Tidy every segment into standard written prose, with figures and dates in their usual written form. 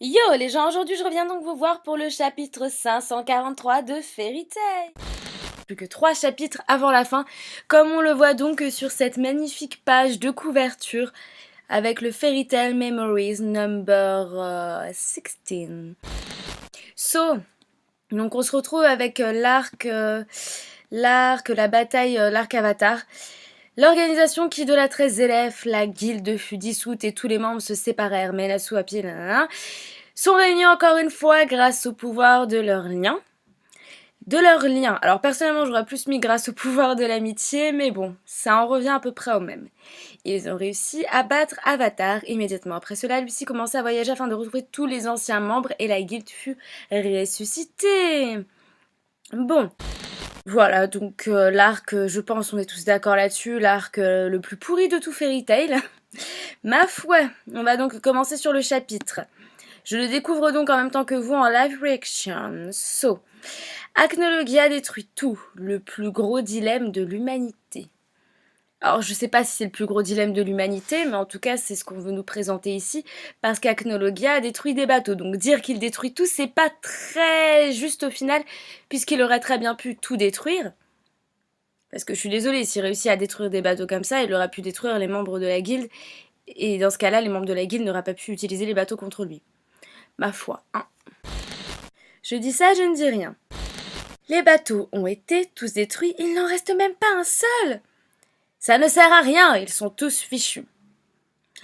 Yo les gens, aujourd'hui je reviens donc vous voir pour le chapitre 543 de Fairy Tail. Plus que 3 chapitres avant la fin, comme on le voit donc sur cette magnifique page de couverture avec le Fairy Tail Memories number 16. So, donc on se retrouve avec la bataille, l'arc Avatar. L'organisation qui idolâtrait Zélef, la guilde fut dissoute et tous les membres se séparèrent, mais Nasu à pied, nanana, sont réunis encore une fois grâce au pouvoir de leur lien. Alors personnellement j'aurais plus mis grâce au pouvoir de l'amitié, mais bon, ça en revient à peu près au même. Ils ont réussi à battre Avatar. Immédiatement après cela, Lucy commença à voyager afin de retrouver tous les anciens membres et la guilde fut ressuscitée. Bon, voilà, donc l'arc, je pense, on est tous d'accord là-dessus, l'arc le plus pourri de tout Fairy Tail. Ma foi, on va donc commencer sur le chapitre. Je le découvre donc en même temps que vous en live reaction. So, Acnologia détruit tout, le plus gros dilemme de l'humanité. Alors, je sais pas si c'est le plus gros dilemme de l'humanité, mais en tout cas, c'est ce qu'on veut nous présenter ici, parce qu'Acnologia détruit des bateaux. Donc, dire qu'il détruit tout, c'est pas très juste au final, puisqu'il aurait très bien pu tout détruire. Parce que je suis désolée, s'il réussit à détruire des bateaux comme ça, il aurait pu détruire les membres de la guilde, et dans ce cas-là, les membres de la guilde n'auraient pas pu utiliser les bateaux contre lui. Ma foi, hein. Je dis ça, je ne dis rien. Les bateaux ont été tous détruits, il n'en reste même pas un seul. Ça ne sert à rien, ils sont tous fichus.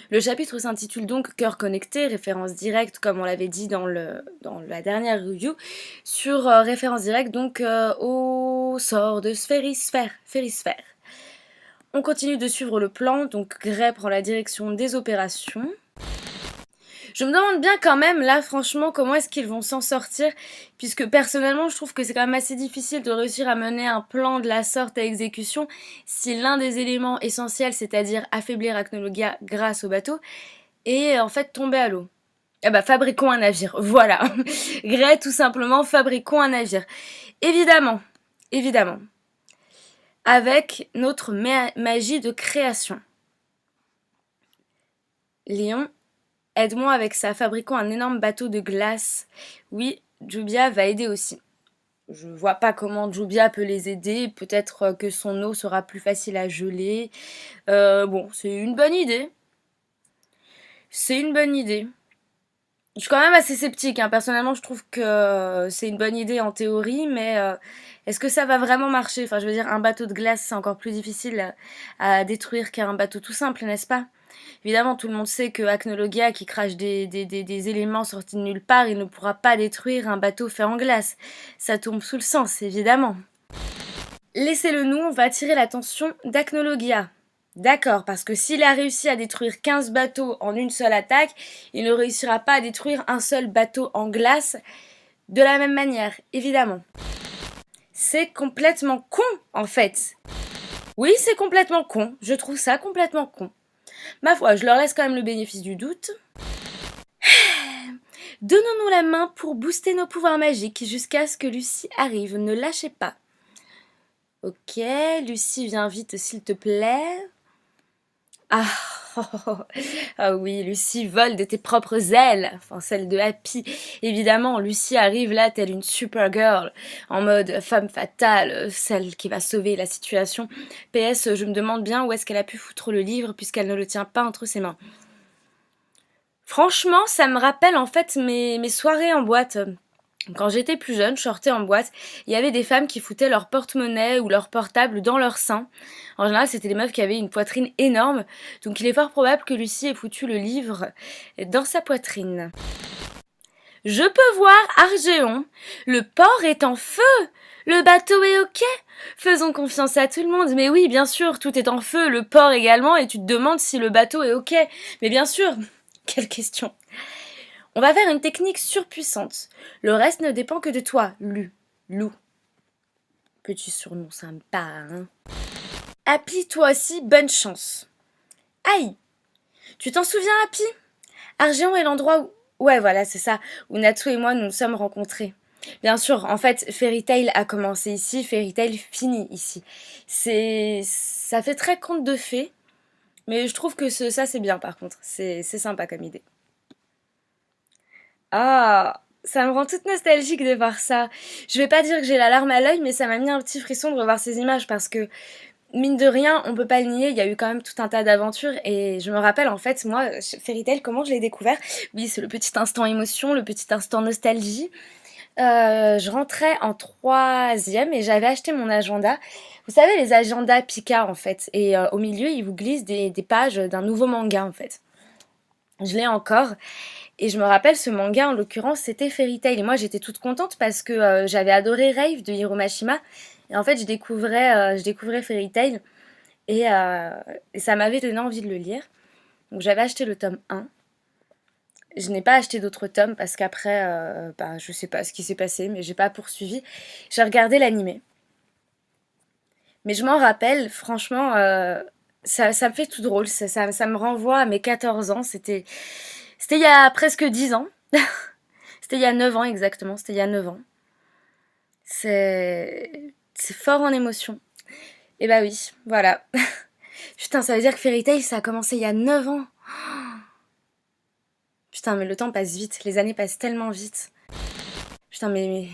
Le chapitre s'intitule donc Cœur connecté, référence directe, comme on l'avait dit dans la dernière review, sur référence directe donc au sort de Sphérisphère. On continue de suivre le plan, donc Gray prend la direction des opérations. Je me demande bien quand même, là, franchement, comment est-ce qu'ils vont s'en sortir, puisque personnellement, je trouve que c'est quand même assez difficile de réussir à mener un plan de la sorte à exécution si l'un des éléments essentiels, c'est-à-dire affaiblir Acnologia grâce au bateau, est en fait tombé à l'eau. Ah bah, fabriquons un navire, voilà. Gray, tout simplement, fabriquons un navire. Évidemment, avec notre magie de création. Léon, aide-moi avec ça, fabriquons un énorme bateau de glace. Oui, Jubia va aider aussi. Je vois pas comment Jubia peut les aider, peut-être que son eau sera plus facile à geler. Bon, c'est une bonne idée. Je suis quand même assez sceptique, hein. Personnellement je trouve que c'est une bonne idée en théorie, mais est-ce que ça va vraiment marcher? Enfin je veux dire, un bateau de glace c'est encore plus difficile à détruire qu'un bateau tout simple, n'est-ce pas? Évidemment, tout le monde sait que Acnologia, qui crache des éléments sortis de nulle part, il ne pourra pas détruire un bateau fait en glace. Ça tombe sous le sens, évidemment. Laissez-le nous, on va attirer l'attention d'Acnologia. D'accord, parce que s'il a réussi à détruire 15 bateaux en une seule attaque, il ne réussira pas à détruire un seul bateau en glace de la même manière, évidemment. C'est complètement con, en fait. Oui, c'est complètement con. Je trouve ça complètement con. Ma foi, je leur laisse quand même le bénéfice du doute. Donnons-nous la main pour booster nos pouvoirs magiques jusqu'à ce que Lucy arrive. Ne lâchez pas. Ok, Lucy, viens vite s'il te plaît. Ah, ah oui, Lucy vole de tes propres ailes, enfin celles de Happy. Évidemment, Lucy arrive là telle une Supergirl, en mode femme fatale, celle qui va sauver la situation. PS, je me demande bien où est-ce qu'elle a pu foutre le livre puisqu'elle ne le tient pas entre ses mains. Franchement, ça me rappelle en fait mes soirées en boîte. Quand j'étais plus jeune, je sortais en boîte, il y avait des femmes qui foutaient leur porte-monnaie ou leur portable dans leur sein. En général, c'était des meufs qui avaient une poitrine énorme, donc il est fort probable que Lucie ait foutu le livre dans sa poitrine. Je peux voir Argéon. Le port est en feu. Le bateau est ok. Faisons confiance à tout le monde. Mais oui, bien sûr, tout est en feu, le port également, et tu te demandes si le bateau est ok. Mais bien sûr, quelle question. On va faire une technique surpuissante. Le reste ne dépend que de toi, Lou. Petit surnom sympa, hein. Happy, toi aussi, bonne chance. Aïe. Tu t'en souviens, Happy? Argéon est l'endroit où... Ouais, voilà, c'est ça, où Natsu et moi nous sommes rencontrés. Bien sûr, en fait, Fairy Tail a commencé ici, Fairy Tail finit ici. Ça fait très conte de fées, mais je trouve que ça c'est bien par contre, c'est sympa comme idée. Ah, ça me rend toute nostalgique de voir ça. Je vais pas dire que j'ai la larme à l'œil, mais ça m'a mis un petit frisson de revoir ces images parce que, mine de rien, on peut pas le nier, il y a eu quand même tout un tas d'aventures et je me rappelle en fait, moi, Fairy Tail, comment je l'ai découvert? Oui, c'est le petit instant émotion, le petit instant nostalgie. Je rentrais en troisième et j'avais acheté mon agenda. Vous savez, les agendas Pika en fait. Et au milieu, ils vous glissent des pages d'un nouveau manga en fait. Je l'ai encore. Et je me rappelle, ce manga, en l'occurrence, c'était Fairy Tail. Et moi, j'étais toute contente parce que j'avais adoré Rave de Hiro Mashima. Et en fait, je découvrais Fairy Tail. Et, euh, et ça m'avait donné envie de le lire. Donc j'avais acheté le tome 1. Je n'ai pas acheté d'autres tomes parce qu'après, bah, je sais pas ce qui s'est passé, mais j'ai pas poursuivi. J'ai regardé l'animé. Mais je m'en rappelle, franchement, ça me fait tout drôle. Ça me renvoie à mes 14 ans. C'était il y a presque 10 ans. C'était il y a 9 ans exactement. C'était il y a 9 ans. C'est fort en émotion. Et bah oui, voilà. Putain, ça veut dire que Fairy Tail, ça a commencé il y a 9 ans. Putain, mais le temps passe vite. Les années passent tellement vite. Putain, mais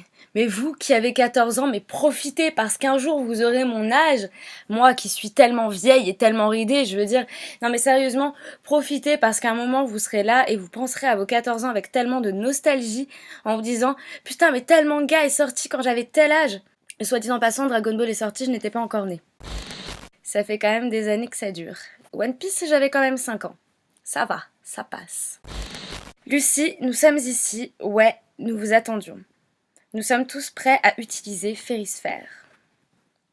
vous qui avez 14 ans, mais profitez parce qu'un jour vous aurez mon âge. Moi qui suis tellement vieille et tellement ridée, je veux dire. Non mais sérieusement, profitez parce qu'à un moment vous serez là et vous penserez à vos 14 ans avec tellement de nostalgie en vous disant putain, mais tel manga est sorti quand j'avais tel âge. Et soit dit en passant, Dragon Ball est sorti, je n'étais pas encore née. Ça fait quand même des années que ça dure. One Piece, j'avais quand même 5 ans. Ça va, ça passe. Lucie, nous sommes ici. Ouais, nous vous attendions. Nous sommes tous prêts à utiliser Férisphère.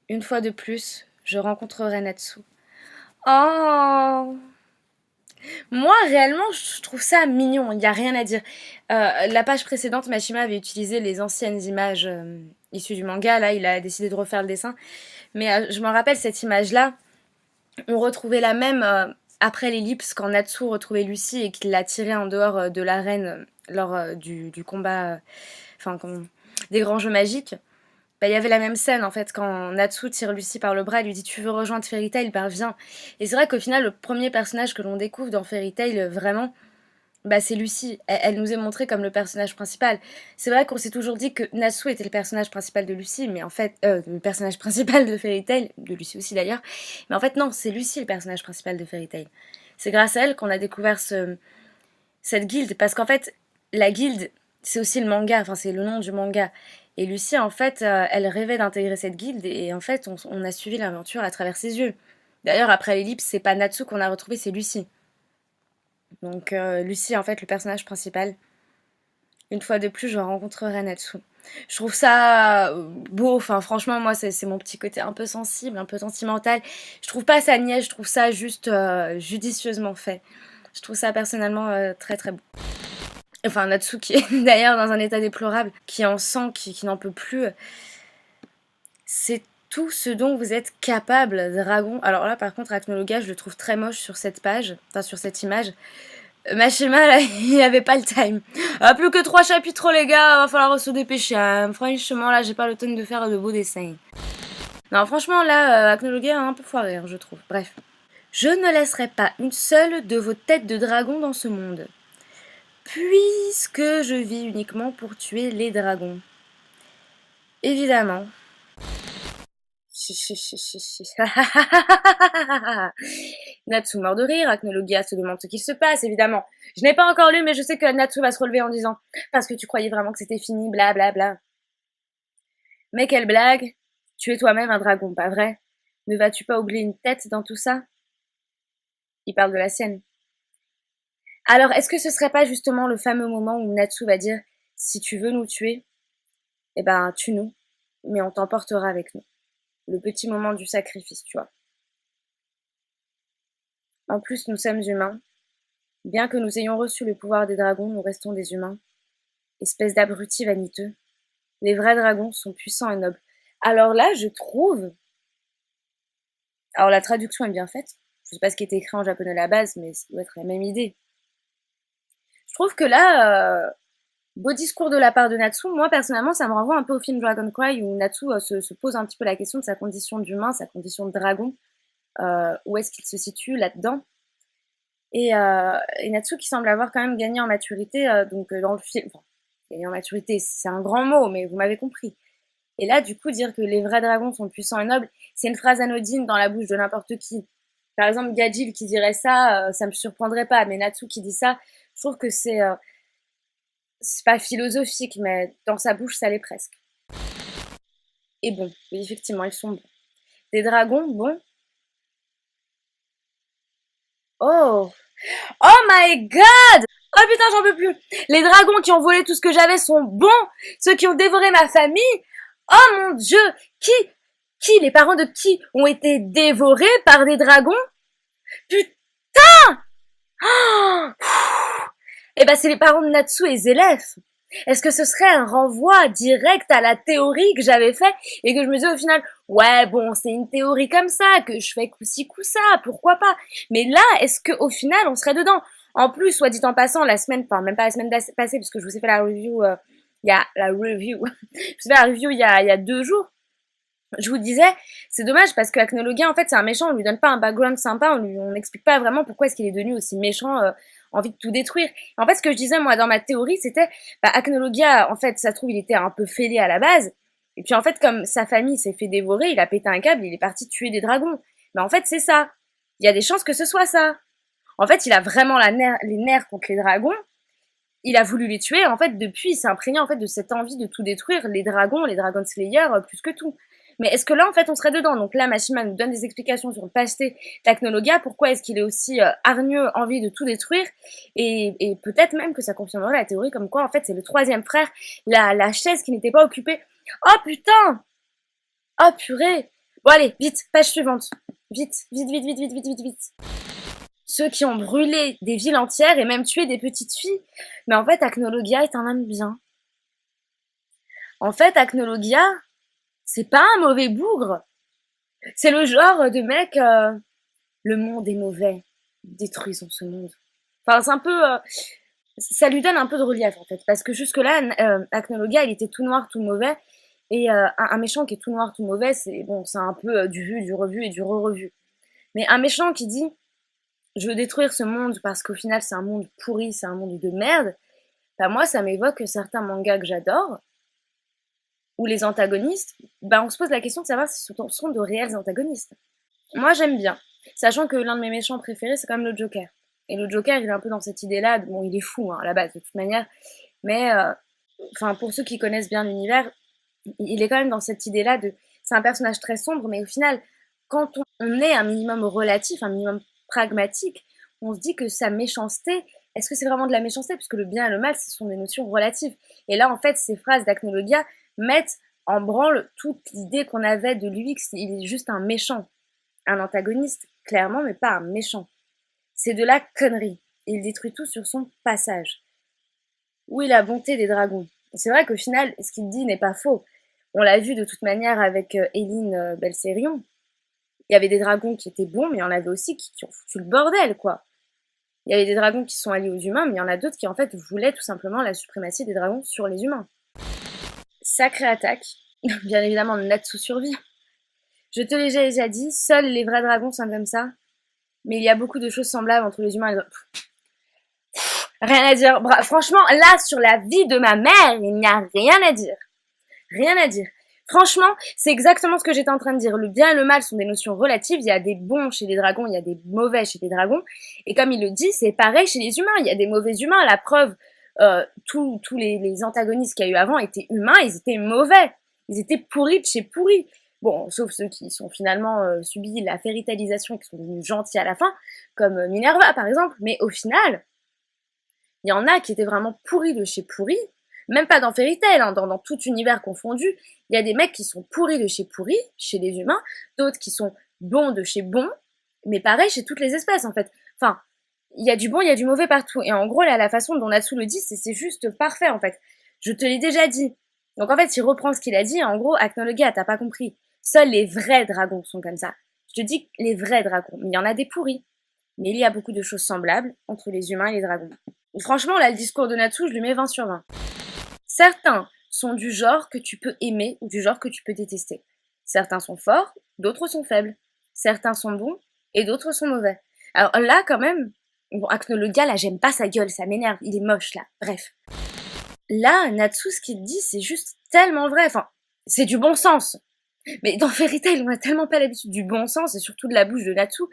Une fois de plus, je rencontrerai Natsu. Oh! Moi, réellement, je trouve ça mignon, il n'y a rien à dire. La page précédente, Mashima avait utilisé les anciennes images issues du manga. Là, il a décidé de refaire le dessin. Mais je me rappelle cette image-là. On retrouvait la même après l'ellipse quand Natsu retrouvait Lucie et qu'il l'a tirée en dehors de l'arène lors du combat, enfin, des grands jeux magiques. Bah, il y avait la même scène en fait quand Natsu tire Lucie par le bras et lui dit tu veux rejoindre Fairy Tail, bah viens. Et c'est vrai qu'au final le premier personnage que l'on découvre dans Fairy Tail vraiment, bah c'est Lucie. Elle nous est montrée comme le personnage principal. C'est vrai qu'on s'est toujours dit que Natsu était le personnage principal de Lucie, mais en fait le personnage principal de Fairy Tail, de Lucie aussi d'ailleurs. Mais en fait non, c'est Lucie le personnage principal de Fairy Tail. C'est grâce à elle qu'on a découvert cette guilde parce qu'en fait la guilde c'est aussi le manga, enfin c'est le nom du manga. Et Lucie, en fait, elle rêvait d'intégrer cette guilde et en fait, on a suivi l'aventure à travers ses yeux. D'ailleurs, après l'ellipse, c'est pas Natsu qu'on a retrouvé, c'est Lucie. Donc Lucie, en fait, le personnage principal. Une fois de plus, je rencontrerai Natsu. Je trouve ça beau, enfin franchement, moi, c'est mon petit côté un peu sensible, un peu sentimental. Je trouve pas ça niais, je trouve ça juste judicieusement fait. Je trouve ça personnellement très très beau. Enfin, Natsu qui est d'ailleurs dans un état déplorable, qui en sent, qui n'en peut plus. C'est tout ce dont vous êtes capable, dragon. Alors là, par contre, Acnologa, je le trouve très moche sur cette page, enfin sur cette image. Machima, là, il avait pas le time. Ah, plus que 3 chapitres, les gars, va falloir se dépêcher. Hein. Franchement, là, j'ai pas le temps de faire de beaux dessins. Non, franchement, là, Acnologa a un peu foiré, hein, je trouve. Bref. Je ne laisserai pas une seule de vos têtes de dragon dans ce monde. Puisque je vis uniquement pour tuer les dragons. Évidemment. Natsu mort de rire, Acnologia se demande ce qu'il se passe, évidemment. Je n'ai pas encore lu, mais je sais que Natsu va se relever en disant parce que tu croyais vraiment que c'était fini, bla bla bla. Mais quelle blague! Tu es toi-même un dragon, pas vrai? Ne vas-tu pas oublier une tête dans tout ça? Il parle de la sienne. Alors, est-ce que ce serait pas justement le fameux moment où Natsu va dire si tu veux nous tuer, eh ben tue-nous, mais on t'emportera avec nous. Le petit moment du sacrifice, tu vois. En plus, nous sommes humains. Bien que nous ayons reçu le pouvoir des dragons, nous restons des humains. Espèce d'abrutis vaniteux. Les vrais dragons sont puissants et nobles. Alors là, je trouve. Alors la traduction est bien faite. Je sais pas ce qui était écrit en japonais à la base, mais ça doit être la même idée. Je trouve que là, beau discours de la part de Natsu. Moi, personnellement, ça me renvoie un peu au film Dragon Cry où Natsu se pose un petit peu la question de sa condition d'humain, sa condition de dragon. Où est-ce qu'il se situe là-dedans? Et Natsu qui semble avoir quand même gagné en maturité, dans le film. Enfin, gagné en maturité, c'est un grand mot, mais vous m'avez compris. Et là, du coup, dire que les vrais dragons sont puissants et nobles, c'est une phrase anodine dans la bouche de n'importe qui. Par exemple, Gajil qui dirait ça, ça me surprendrait pas, mais Natsu qui dit ça, je trouve que c'est pas philosophique, mais dans sa bouche, ça l'est presque. Et bon, oui, effectivement, ils sont bons. Des dragons, bon. Oh! Oh my god! Oh putain, j'en peux plus! Les dragons qui ont volé tout ce que j'avais sont bons! Ceux qui ont dévoré ma famille! Oh mon dieu! Qui, les parents de qui ont été dévorés par des dragons? Putain! Oh, eh ben, c'est les parents de Natsu et Zélef. Est-ce que ce serait un renvoi direct à la théorie que j'avais fait et que je me disais au final, ouais, bon, c'est une théorie comme ça, que je fais coup-ci, coup-ça, pourquoi pas? Mais là, est-ce que au final, on serait dedans? En plus, soit dit en passant, la semaine, enfin, même pas la semaine passée, parce que je vous ai fait la review, il y a la review, je vous ai fait la review il y a 2 jours. Je vous disais, c'est dommage parce que Acnologia, en fait, c'est un méchant, on lui donne pas un background sympa, on n'explique pas vraiment pourquoi est-ce qu'il est devenu aussi méchant, envie de tout détruire. Et en fait, ce que je disais, moi, dans ma théorie, c'était, bah, Acnologia, en fait, ça se trouve, il était un peu fêlé à la base, et puis en fait, comme sa famille s'est fait dévorer, il a pété un câble, il est parti tuer des dragons. Mais en fait, c'est ça. Il y a des chances que ce soit ça. En fait, il a vraiment les nerfs contre les dragons, il a voulu les tuer, en fait, depuis, il s'est imprégné, en fait, de cette envie de tout détruire, les dragons, les Dragon Slayer, plus que tout. Mais est-ce que là, en fait, on serait dedans? Donc là, Mashima nous donne des explications sur le passé d'Acnologia, pourquoi est-ce qu'il est aussi hargneux, envie de tout détruire, et peut-être même que ça confirmerait la théorie comme quoi, en fait, c'est le troisième frère, la chaise qui n'était pas occupée. Oh putain! Oh purée! Bon allez, vite, page suivante. Vite, vite, vite, vite, vite, vite, vite, vite. Ceux qui ont brûlé des villes entières et même tué des petites filles. Mais en fait, Acnologia est un homme bien. En fait, Acnologia, c'est pas un mauvais bougre. C'est le genre de mec, le monde est mauvais, détruisons ce monde. Enfin, c'est un peu, ça lui donne un peu de relief en fait, parce que jusque-là, Acnologia, il était tout noir, tout mauvais, et un méchant qui est tout noir, tout mauvais, c'est bon, c'est un peu du vu, du revu et du re-revu. Mais un méchant qui dit, je veux détruire ce monde parce qu'au final c'est un monde pourri, c'est un monde de merde, bah moi ça m'évoque certains mangas que j'adore, où les antagonistes, bah on se pose la question de savoir si ce sont de réels antagonistes. Moi j'aime bien, sachant que l'un de mes méchants préférés c'est quand même le Joker. Et le Joker il est un peu dans cette idée-là, bon il est fou hein, à la base de toute manière, mais enfin pour ceux qui connaissent bien l'univers, il est quand même dans cette idée-là de, c'est un personnage très sombre, mais au final, quand on est un minimum relatif, un minimum pragmatique, on se dit que sa méchanceté, est-ce que c'est vraiment de la méchanceté? Puisque le bien et le mal, ce sont des notions relatives. Et là, en fait, ces phrases d'Acnologia mettent en branle toute l'idée qu'on avait de lui, qu'il est juste un méchant. Un antagoniste, clairement, mais pas un méchant. C'est de la connerie. Il détruit tout sur son passage. Où est la bonté des dragons? C'est vrai qu'au final, ce qu'il dit n'est pas faux. On l'a vu de toute manière avec Éline Belsérion. Il y avait des dragons qui étaient bons, mais il y en avait aussi qui ont foutu le bordel, quoi. Il y avait des dragons qui sont alliés aux humains, mais il y en a d'autres qui en fait voulaient tout simplement la suprématie des dragons sur les humains. Sacrée attaque. Bien évidemment, Natsu survit. Je te l'ai déjà dit, seuls les vrais dragons sont comme ça. Mais il y a beaucoup de choses semblables entre les humains et les dragons. Rien à dire. Franchement, là, sur la vie de ma mère, il n'y a rien à dire. Rien à dire. Franchement, c'est exactement ce que j'étais en train de dire. Le bien et le mal sont des notions relatives. Il y a des bons chez les dragons, il y a des mauvais chez les dragons. Et comme il le dit, c'est pareil chez les humains. Il y a des mauvais humains. La preuve, tous les antagonistes qu'il y a eu avant étaient humains, ils étaient mauvais. Ils étaient pourris de chez pourris. Bon, sauf ceux qui sont finalement subi la fairytalisation et qui sont devenus gentils à la fin, comme Minerva par exemple. Mais au final, il y en a qui étaient vraiment pourris de chez pourris, même pas dans Fairy Tail, hein, dans tout univers confondu, il y a des mecs qui sont pourris de chez pourris, chez les humains, d'autres qui sont bons de chez bons, mais pareil chez toutes les espèces en fait. Enfin, il y a du bon, il y a du mauvais partout. Et en gros, là, la façon dont Natsu le dit, c'est juste parfait en fait. Je te l'ai déjà dit. Donc en fait, il reprend ce qu'il a dit, en gros, Acnologia, t'as pas compris. Seuls les vrais dragons sont comme ça. Je te dis les vrais dragons, mais il y en a des pourris. Mais il y a beaucoup de choses semblables entre les humains et les dragons. Franchement, là, le discours de Natsu, je lui mets 20 sur 20. Certains sont du genre que tu peux aimer ou du genre que tu peux détester. Certains sont forts, d'autres sont faibles. Certains sont bons et d'autres sont mauvais. Alors là, quand même, Bon, Acnologia, là, j'aime pas sa gueule, ça m'énerve, il est moche, là. Bref. Là, Natsu, ce qu'il dit, c'est juste tellement vrai. Enfin, c'est du bon sens. Mais dans Fairy Tail, on a tellement pas l'habitude du bon sens, et surtout de la bouche de Natsu,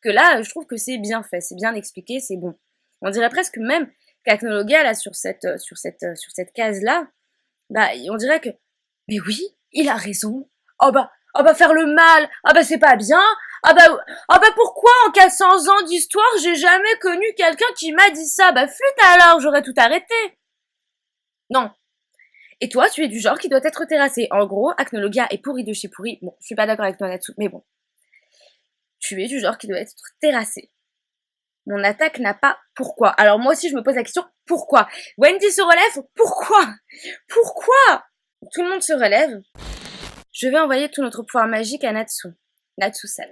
que là, je trouve que c'est bien fait, c'est bien expliqué, c'est bon. On dirait presque même qu'Acnologia, là, sur cette case-là, bah, on dirait que, mais oui, il a raison. Oh bah faire le mal, ah bah c'est pas bien. Ah bah pourquoi en 400 ans d'histoire j'ai jamais connu quelqu'un qui m'a dit ça? Bah flûte alors, j'aurais tout arrêté. Non. Et toi, tu es du genre qui doit être terrassé. En gros, Acnologia est pourri de chez pourri. Bon, je suis pas d'accord avec toi là-dessous, mais bon. Tu es du genre qui doit être terrassé. Mon attaque n'a pas pourquoi. Alors moi aussi je me pose la question pourquoi. Wendy se relève, pourquoi? Pourquoi? Tout le monde se relève. Je vais envoyer tout notre pouvoir magique à Natsu. Natsu-san.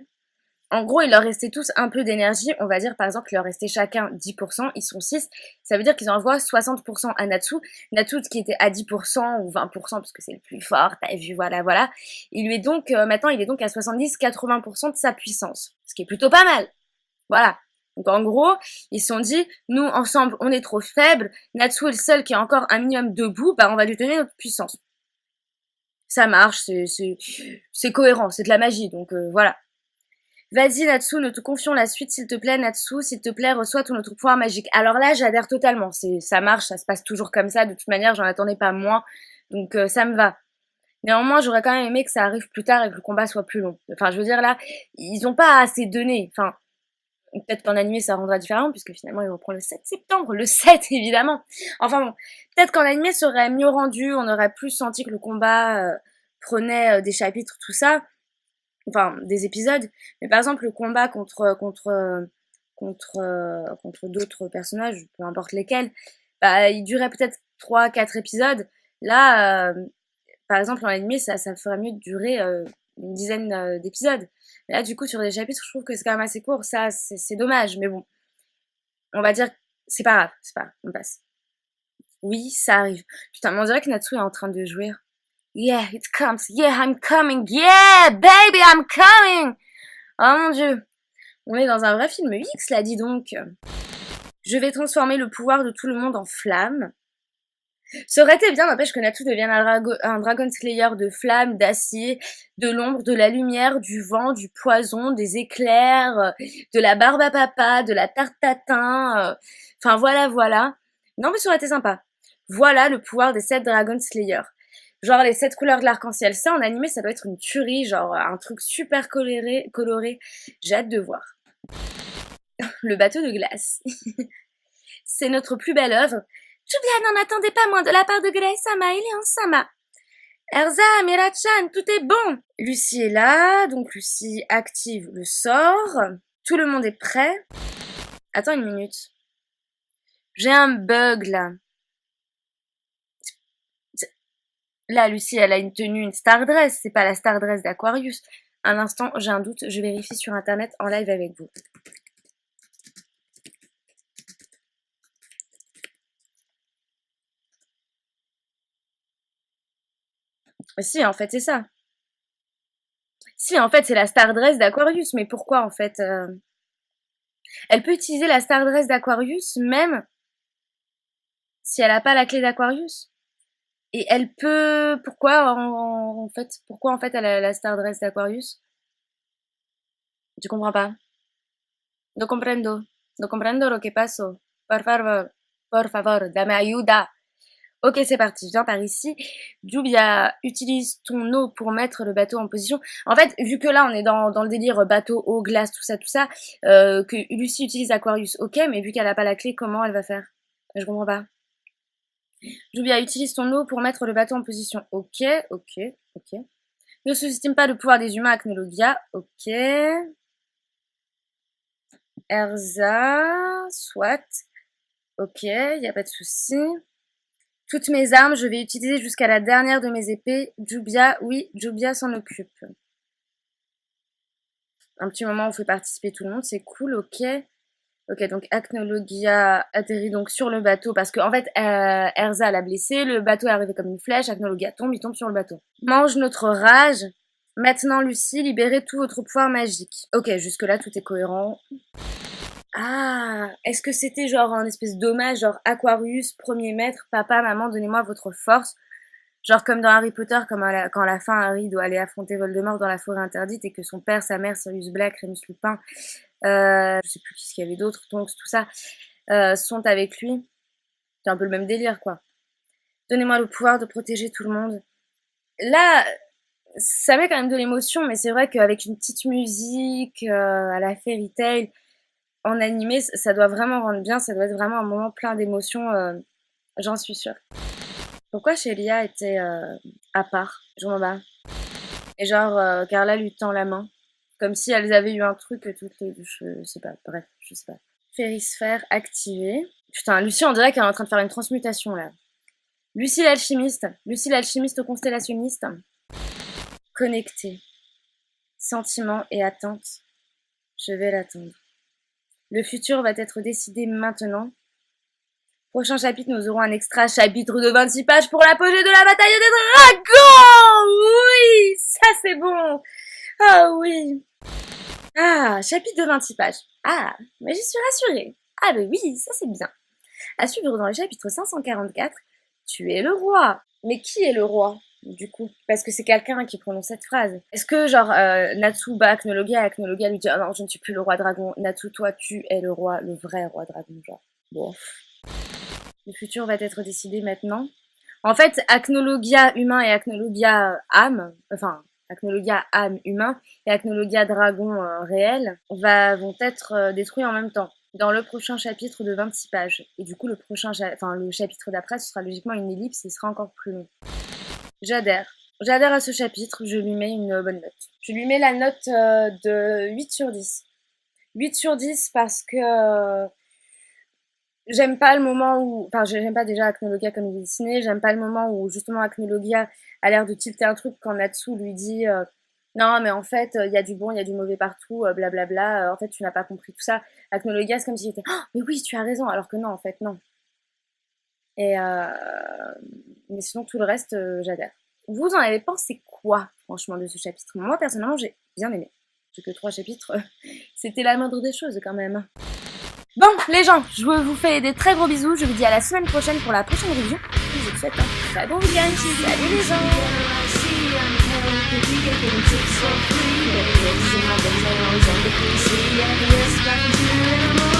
En gros, il leur restait tous un peu d'énergie. On va dire, par exemple, il leur restait chacun 10%. Ils sont 6. Ça veut dire qu'ils envoient 60% à Natsu. Natsu, qui était à 10% ou 20%, parce que c'est le plus fort, t'as vu, voilà, voilà. Il lui est donc, maintenant, il est donc à 70-80% de sa puissance. Ce qui est plutôt pas mal. Voilà. Donc en gros, ils se sont dit, nous, ensemble, on est trop faibles. Natsu est le seul qui est encore un minimum debout. Bah, on va lui donner notre puissance. Ça marche, c'est cohérent, c'est de la magie, donc voilà. Vas-y Natsu, nous te confions la suite, s'il te plaît Natsu, s'il te plaît, reçois tout notre pouvoir magique. Alors là, j'adhère totalement, ça marche, ça se passe toujours comme ça, de toute manière, j'en attendais pas moins, donc ça me va. Néanmoins, j'aurais quand même aimé que ça arrive plus tard et que le combat soit plus long. Enfin, je veux dire là, ils ont pas assez donné, enfin, peut-être qu'en animé ça rendra différent, puisque finalement ils vont prendre le 7 septembre, le 7 évidemment. Enfin bon, peut-être qu'en animé ça aurait mieux rendu, on aurait plus senti que le combat prenait des chapitres, tout ça. Enfin, des épisodes. Mais par exemple, le combat contre d'autres personnages, peu importe lesquels, bah, il durait peut-être 3-4 épisodes. Là, par exemple, en animé, ça ferait mieux de durer une dizaine d'épisodes. Mais là, du coup, sur des chapitres, je trouve que c'est quand même assez court. Ça, c'est dommage. Mais bon, on va dire, c'est pas grave, on passe. Oui, ça arrive. Putain, mais on dirait que Natsu est en train de jouer. Yeah, it comes. Yeah, I'm coming. Yeah, baby, I'm coming. Oh mon dieu. On est dans un vrai film X, là, dis donc. Je vais transformer le pouvoir de tout le monde en flamme. Ça aurait été bien, n'empêche que Natsu devienne un Dragon Slayer de flammes, d'acier, de l'ombre, de la lumière, du vent, du poison, des éclairs, de la barbe à papa, de la tarte tatin. Enfin, voilà, voilà. Non, mais ça aurait été sympa. Voilà le pouvoir des 7 Dragon Slayers. Genre les 7 couleurs de l'arc-en-ciel. Ça, en animé, ça doit être une tuerie, genre un truc super coloré. J'ai hâte de voir. Le bateau de glace. C'est notre plus belle œuvre. Julia n'en attendait pas moins de la part de Grey-sama et Léon-sama. Erza, Mira-chan, tout est bon. Lucie est là, donc Lucie active le sort. Tout le monde est prêt. Attends une minute. J'ai un bug là. Là, Lucie, elle a une tenue, une star dress. C'est pas la star dress d'Aquarius. Un instant, j'ai un doute. Je vérifie sur internet en live avec vous. Si, en fait, c'est ça. Si, en fait, c'est la star dress d'Aquarius. Mais pourquoi, en fait Elle peut utiliser la star dress d'Aquarius même si elle n'a pas la clé d'Aquarius. Et elle peut... Pourquoi en fait elle a la star dress d'Aquarius? Je comprends pas. No comprendo. No comprendo lo que paso. Por favor, dame ayuda. Ok, c'est parti, viens par ici. Jubia, utilise ton eau pour mettre le bateau en position. En fait, vu que là, on est dans le délire bateau, eau, glace, tout ça, que Lucie utilise Aquarius, ok, mais vu qu'elle n'a pas la clé, comment elle va faire? Je comprends pas. Jubia, utilise ton eau pour mettre le bateau en position. Ok. Ne sous-estime pas le pouvoir des humains, Acnologia. Ok. Erza, soit. Ok, y a pas de souci. Toutes mes armes, je vais utiliser jusqu'à la dernière de mes épées. Jubia, oui, Jubia s'en occupe. Un petit moment, on fait participer tout le monde, c'est cool, ok. Ok, donc Acnologia atterrit donc sur le bateau parce qu'en fait, Erza l'a blessé, le bateau est arrivé comme une flèche, Acnologia tombe, il tombe sur le bateau. Mange notre rage. Maintenant, Lucie, libérez tout votre pouvoir magique. Ok, jusque-là, tout est cohérent. Ah, est-ce que c'était genre un espèce d'hommage, genre Aquarius, premier maître, papa, maman, donnez-moi votre force. Genre comme dans Harry Potter, comme quand à la fin Harry doit aller affronter Voldemort dans la forêt interdite et que son père, sa mère, Sirius Black, Remus Lupin, je sais plus qui qu'il y avait d'autres, donc tout ça, sont avec lui. C'est un peu le même délire, quoi. Donnez-moi le pouvoir de protéger tout le monde. Là, ça met quand même de l'émotion, mais c'est vrai qu'avec une petite musique à la Fairy Tail, en animé, ça doit vraiment rendre bien, ça doit être vraiment un moment plein d'émotions, j'en suis sûre. Pourquoi Shelia était à part? Je m'en bats. Et genre, Carla lui tend la main. Comme si elles avaient eu un truc toutes les deux. Je sais pas, bref, je sais pas. Férisphère activé. Putain, Lucie, on dirait qu'elle est en train de faire une transmutation là. Lucie l'alchimiste constellationniste. Connectée. Sentiment et attente. Je vais l'attendre. Le futur va être décidé maintenant. Prochain chapitre, nous aurons un extra chapitre de 26 pages pour l'apogée de la bataille des dragons. Oui, ça c'est bon. Ah oui. Ah, chapitre de 26 pages. Ah, mais j'y suis rassurée. Ah ben oui, ça c'est bien. À suivre dans le chapitre 544, tu es le roi. Mais qui est le roi, du coup? Parce que c'est quelqu'un qui prononce cette phrase. Est-ce que, genre, Natsu bat Acnologia et Acnologia lui dit « Ah non, je ne suis plus le roi dragon. Natsu, toi, tu es le roi, le vrai roi dragon. » Genre, bon. Le futur va être décidé maintenant. En fait, Acnologia humain et Acnologia âme, enfin, Acnologia âme humain et Acnologia dragon réel vont être détruits en même temps dans le prochain chapitre de 26 pages. Et du coup, le chapitre d'après, ce sera logiquement une ellipse et ce sera encore plus long. J'adhère. J'adhère à ce chapitre, je lui mets une bonne note. Je lui mets la note de 8 sur 10. 8 sur 10 parce que j'aime pas le moment où... Enfin, j'aime pas déjà Acnologia comme il est dessiné, j'aime pas le moment où justement Acnologia a l'air de tilter un truc quand Natsu lui dit non mais en fait il y a du bon, il y a du mauvais partout, blablabla, en fait tu n'as pas compris tout ça. Acnologia c'est comme s'il était oh, mais oui tu as raison, alors que non en fait non. Et mais sinon tout le reste j'adhère. Vous en avez pensé quoi franchement de ce chapitre? Moi personnellement j'ai bien aimé. J'ai que 3 chapitres, c'était la moindre des choses quand même. Bon, les gens, je vous fais des très gros bisous. Je vous dis à la semaine prochaine pour la prochaine review. Je vous souhaite un très bon week-end. Salut les gens.